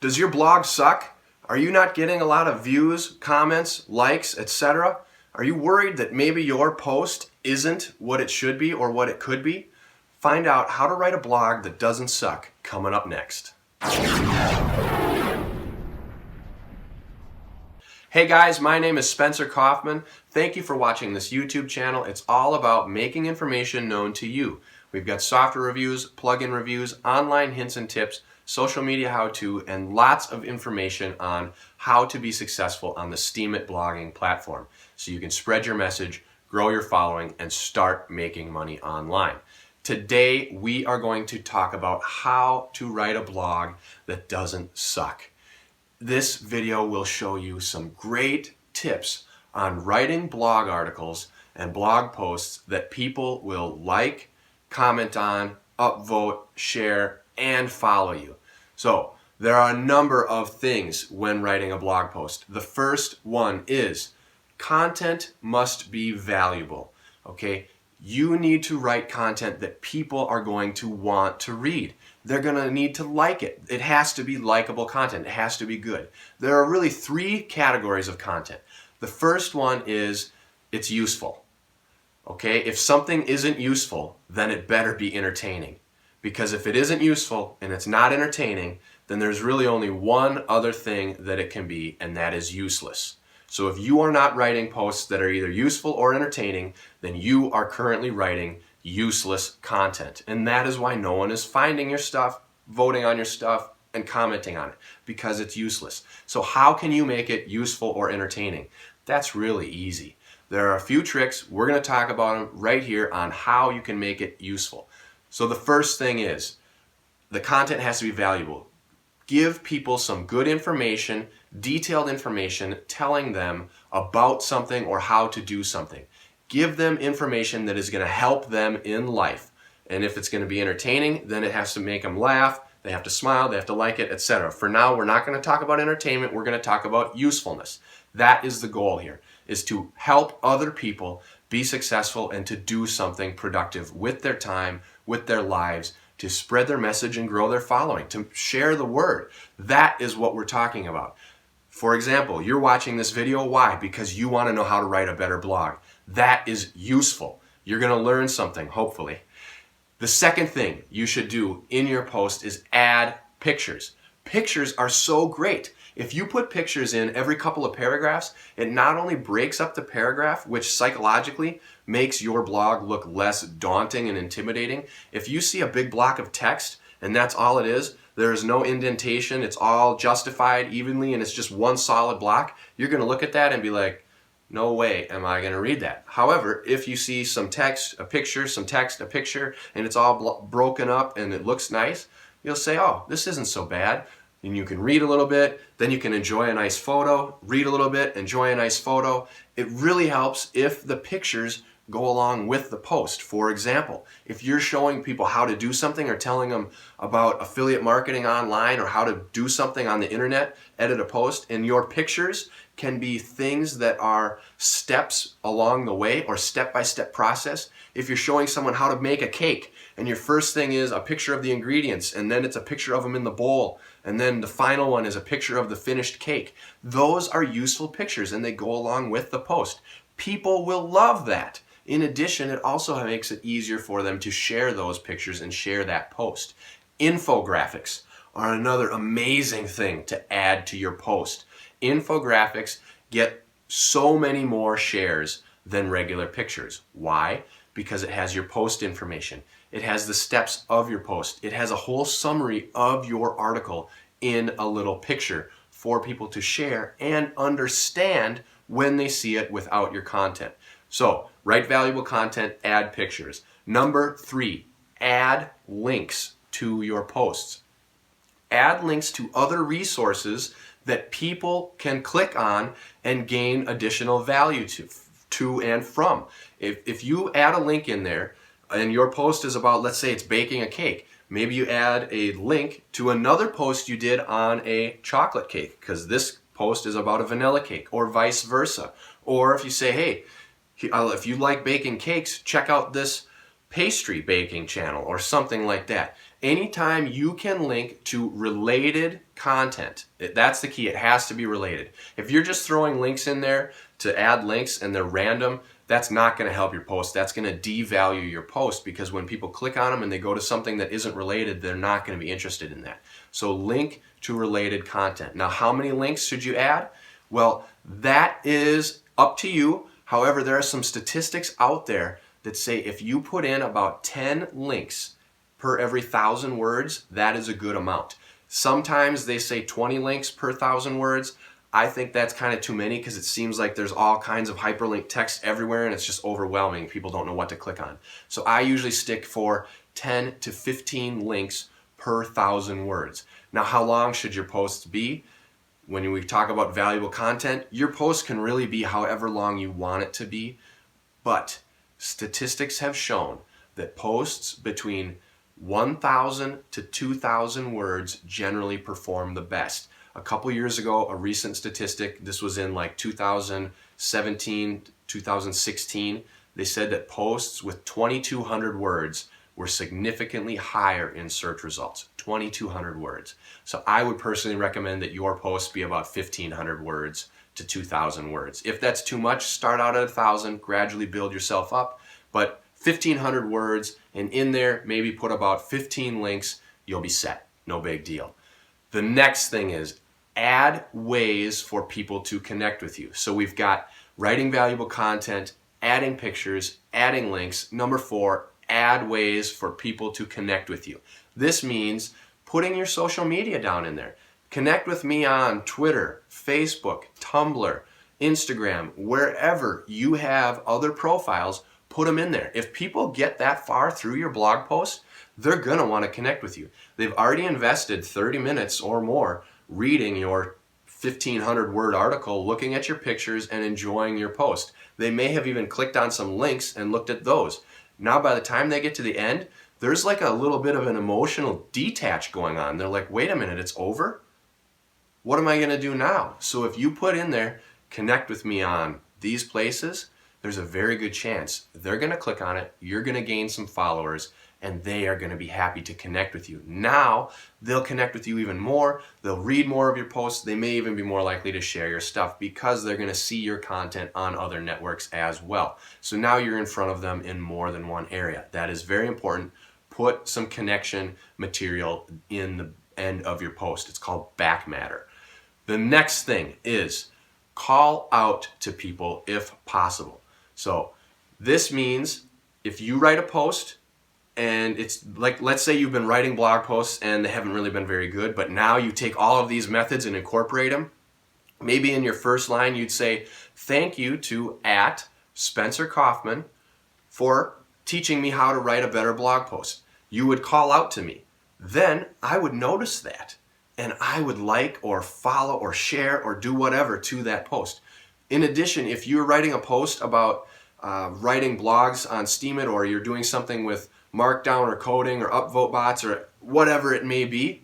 Does your blog suck? Are you not getting a lot of views, comments, likes, etc.? Are you worried that maybe your post isn't what it should be or what it could be? Find out how to write a blog that doesn't suck coming up next. Hey guys, my name is Spencer Kaufman. Thank you for watching this YouTube channel. It's all about making information known to you. We've got software reviews, plugin reviews, online hints and tips, social media how-to, and lots of information on how to be successful on the Steemit blogging platform so you can spread your message, grow your following, and start making money online. Today, we are going to talk about how to write a blog that doesn't suck. This video will show you some great tips on writing blog articles and blog posts that people will like, comment on, upvote, share, and follow you. So there are a number of things when writing a blog post. The first one is content must be valuable. Okay? You need to write content that people are going to want to read. They're going to need to like it. It has to be likable content. It has to be good. There are really three categories of content. The first one is it's useful. Okay? If something isn't useful, then it better be entertaining. Because if it isn't useful and it's not entertaining, then there's really only one other thing that it can be, and that is useless. So if you are not writing posts that are either useful or entertaining, then you are currently writing useless content. And that is why no one is finding your stuff, voting on your stuff, and commenting on it, because it's useless. So how can you make it useful or entertaining? That's really easy. There are a few tricks. We're going to talk about them right here on how you can make it useful. So the first thing is the content has to be valuable. Give people some good information, detailed information, telling them about something or how to do something. Give them information that is going to help them in life. And if it's going to be entertaining, then it has to make them laugh, they have to smile, they have to like it, etc. For now, we're not going to talk about entertainment, we're going to talk about usefulness. That is the goal here, is to help other people be successful and to do something productive with their time, with their lives, to spread their message and grow their following, to share the word. That is what we're talking about. For example, you're watching this video. Why? Because you want to know how to write a better blog. That is useful. You're going to learn something, hopefully. The second thing you should do in your post is add pictures. Pictures are so great. If you put pictures in every couple of paragraphs, it not only breaks up the paragraph, which psychologically makes your blog look less daunting and intimidating. If you see a big block of text and that's all it is, there's no indentation, it's all justified evenly and it's just one solid block, you're going to look at that and be like, no way am I going to read that. However, if you see some text, a picture, some text, a picture, and it's all broken up and it looks nice, you'll say, oh, this isn't so bad. And you can read a little bit, then you can enjoy a nice photo, read a little bit, enjoy a nice photo. It really helps if the pictures go along with the post. For example, if you're showing people how to do something or telling them about affiliate marketing online or how to do something on the internet, edit a post, and your pictures can be things that are steps along the way or step-by-step process. If you're showing someone how to make a cake and your first thing is a picture of the ingredients and then it's a picture of them in the bowl and then the final one is a picture of the finished cake, those are useful pictures and they go along with the post. People will love that. In addition, it also makes it easier for them to share those pictures and share that post. Infographics are another amazing thing to add to your post. Infographics get so many more shares than regular pictures. Why? Because it has your post information. It has the steps of your post. It has a whole summary of your article in a little picture for people to share and understand when they see it without your content. So, write valuable content, add pictures. Number 3, add links to your posts. Add links to other resources that people can click on and gain additional value to and from. If you add a link in there and your post is about, let's say it's baking a cake, maybe you add a link to another post you did on a chocolate cake because this post is about a vanilla cake, or vice versa. Or if you say, hey, if you like baking cakes, check out this pastry baking channel or something like that. Anytime you can link to related content. That's the key. It has to be related. If you're just throwing links in there to add links and they're random, that's not going to help your post. That's going to devalue your post, because when people click on them and they go to something that isn't related, they're not going to be interested in that. So link to related content. Now, how many links should you add? Well, that is up to you. However, there are some statistics out there that say if you put in about 10 links per every 1,000 words, that is a good amount. Sometimes they say 20 links per 1,000 words. I think that's kind of too many, because it seems like there's all kinds of hyperlink text everywhere and it's just overwhelming. People don't know what to click on. So I usually stick for 10 to 15 links per 1,000 words. Now, how long should your posts be? When we talk about valuable content, your post can really be however long you want it to be, but statistics have shown that posts between 1,000 to 2,000 words generally perform the best. A couple years ago, a recent statistic, this was in like 2017, 2016, they said that posts with 2,200 words were significantly higher in search results. 2,200 words. So I would personally recommend that your post be about 1,500 words to 2,000 words. If that's too much, start out at 1,000, gradually build yourself up. But 1,500 words, and in there maybe put about 15 links, you'll be set. No big deal. The next thing is add ways for people to connect with you. So we've got writing valuable content, adding pictures, adding links. Number 4, add ways for people to connect with you. This means putting your social media down in there. Connect with me on Twitter, Facebook, Tumblr, Instagram, wherever you have other profiles, put them in there. If people get that far through your blog post, they're going to want to connect with you. They've already invested 30 minutes or more reading your 1,500 word article, looking at your pictures and enjoying your post. They may have even clicked on some links and looked at those. Now, by the time they get to the end, there's like a little bit of an emotional detach going on. They're like, wait a minute, it's over? What am I going to do now? So if you put in there, connect with me on these places, there's a very good chance they're going to click on it, you're going to gain some followers, and they are going to be happy to connect with you. Now, they'll connect with you even more, they'll read more of your posts, they may even be more likely to share your stuff because they're going to see your content on other networks as well. So now you're in front of them in more than one area. That is very important. Put some connection material in the end of your post. It's called back matter. The next thing is call out to people if possible. So this means if you write a post and it's like, let's say you've been writing blog posts and they haven't really been very good, but now you take all of these methods and incorporate them. Maybe in your first line you'd say, thank you to @Spencer Kaufman for teaching me how to write a better blog post. You would call out to me. Then I would notice that and I would like or follow or share or do whatever to that post. In addition, if you're writing a post about writing blogs on Steemit, or you're doing something with Markdown or coding or upvote bots or whatever it may be,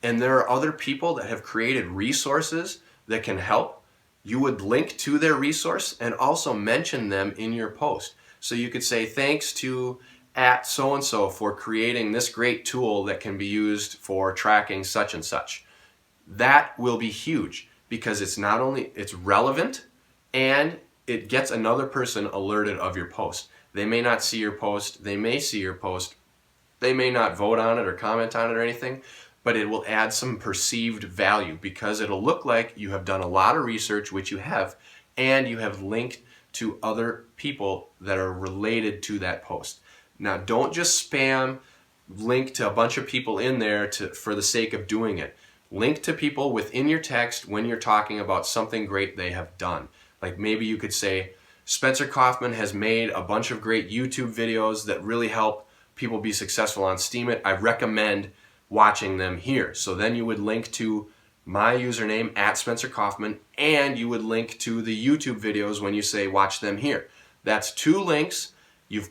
and there are other people that have created resources that can help, you would link to their resource and also mention them in your post. So you could say, thanks to @so-and-so for creating this great tool that can be used for tracking such and such. That will be huge because it's not only, it's relevant and it gets another person alerted of your post. They may not see your post, they may see your post, they may not vote on it or comment on it or anything, but it will add some perceived value because it'll look like you have done a lot of research, which you have, and you have linked to other people that are related to that post. Now, don't just spam link to a bunch of people in there for the sake of doing it. Link to people within your text when you're talking about something great they have done. Like maybe you could say, Spencer Kaufman has made a bunch of great YouTube videos that really help people be successful on Steemit. I recommend watching them here. So then you would link to my username @Spencer Kaufman, and you would link to the YouTube videos when you say watch them here. That's 2 links. You've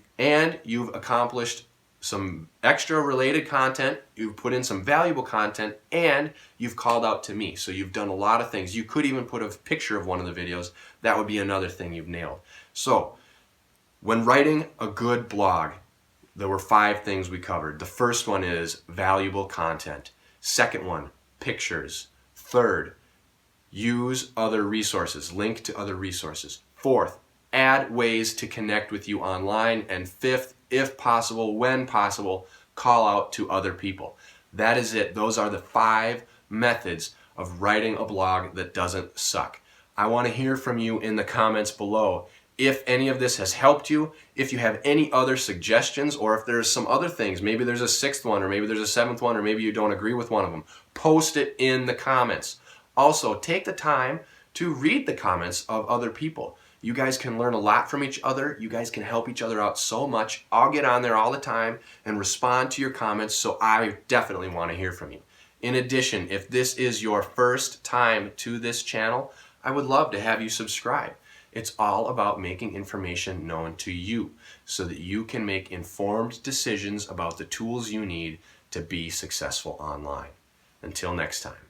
accomplished some extra related content, you've put in some valuable content, and you've called out to me. So you've done a lot of things. You could even put a picture of one of the videos. That would be another thing you've nailed. So when writing a good blog, there were 5 things we covered. The first one is valuable content. Second one, pictures. Third, use other resources, link to other resources. Fourth, add ways to connect with you online. And fifth, if possible, when possible, call out to other people. That is it. Those are the 5 methods of writing a blog that doesn't suck. I want to hear from you in the comments below. If any of this has helped you, if you have any other suggestions, or if there's some other things, maybe there's a 6th one, or maybe there's a 7th one, or maybe you don't agree with one of them, post it in the comments. Also, take the time to read the comments of other people. You guys can learn a lot from each other. You guys can help each other out so much. I'll get on there all the time and respond to your comments, so I definitely want to hear from you. In addition, if this is your first time to this channel, I would love to have you subscribe. It's all about making information known to you so that you can make informed decisions about the tools you need to be successful online. Until next time.